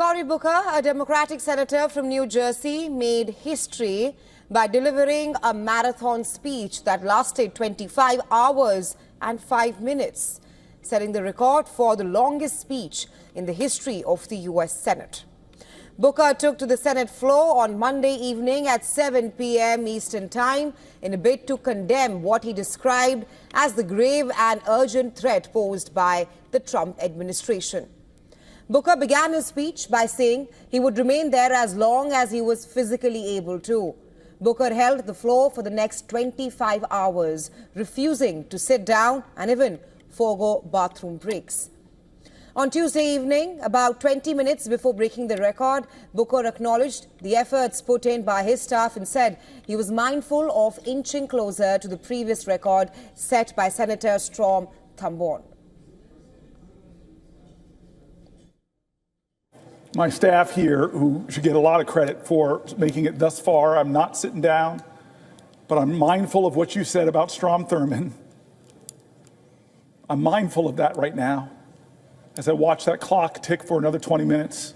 Cory Booker, a Democratic senator from New Jersey, made history by delivering a marathon speech that lasted 25 hours and 5 minutes, setting the record for the longest speech in the history of the U.S. Senate. Booker took to the Senate floor on Monday evening at 7 p.m. Eastern Time in a bid to condemn what he described as the grave and urgent threat posed by the Trump administration. Booker began his speech by saying he would remain there as long as he was physically able to. Booker held the floor for the next 25 hours, refusing to sit down and even forego bathroom breaks. On Tuesday evening, about 20 minutes before breaking the record, Booker acknowledged the efforts put in by his staff and said he was mindful of inching closer to the previous record set by Senator Strom Thurmond. My staff here, who should get a lot of credit for making it thus far, I'm not sitting down, but I'm mindful of what you said about Strom Thurmond. I'm mindful of that right now as I watch that clock tick for another 20 minutes.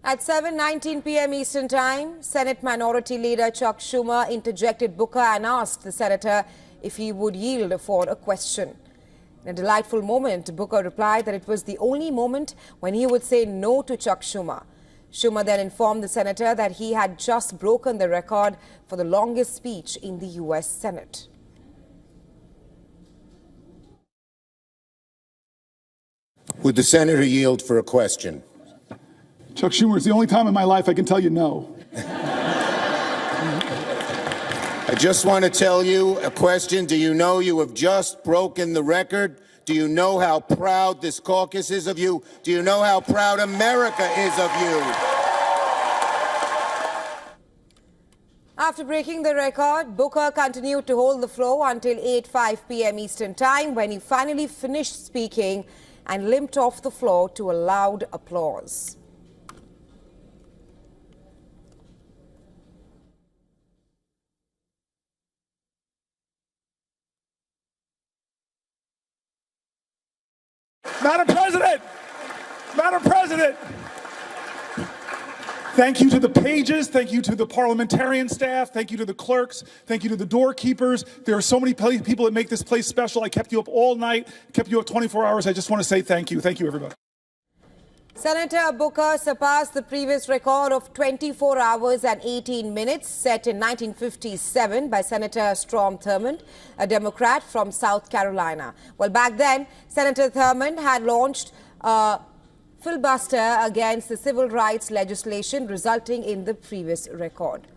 At 7:19 p.m. Eastern Time, Senate Minority Leader Chuck Schumer interjected Booker and asked the senator if he would yield for a question. In a delightful moment, Booker replied that it was the only moment when he would say no to Chuck Schumer. Schumer then informed the senator that he had just broken the record for the longest speech in the U.S. Senate. Would the senator yield for a question? Chuck Schumer, it's the only time in my life I can tell you no. I just want to tell you a question. Do you know you have just broken the record? Do you know how proud this caucus is of you? Do you know how proud America is of you? After breaking the record, Booker continued to hold the floor until 8:05 p.m. Eastern Time, when he finally finished speaking and limped off the floor to a loud applause. Madam President! Madam President! Thank you to the pages, thank you to the parliamentarian staff, thank you to the clerks, thank you to the doorkeepers. There are so many people that make this place special. I kept you up all night, kept you up 24 hours. I just want to say thank you. Thank you, everybody. Senator Booker surpassed the previous record of 24 hours and 18 minutes set in 1957 by Senator Strom Thurmond, a Democrat from South Carolina. Well, back then, Senator Thurmond had launched a filibuster against the civil rights legislation, resulting in the previous record.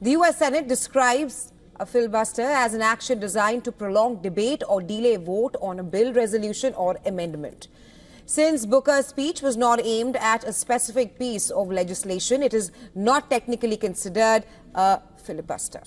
The U.S. Senate describes a filibuster as an action designed to prolong debate or delay vote on a bill, resolution or amendment. Since Booker's speech was not aimed at a specific piece of legislation, it is not technically considered a filibuster.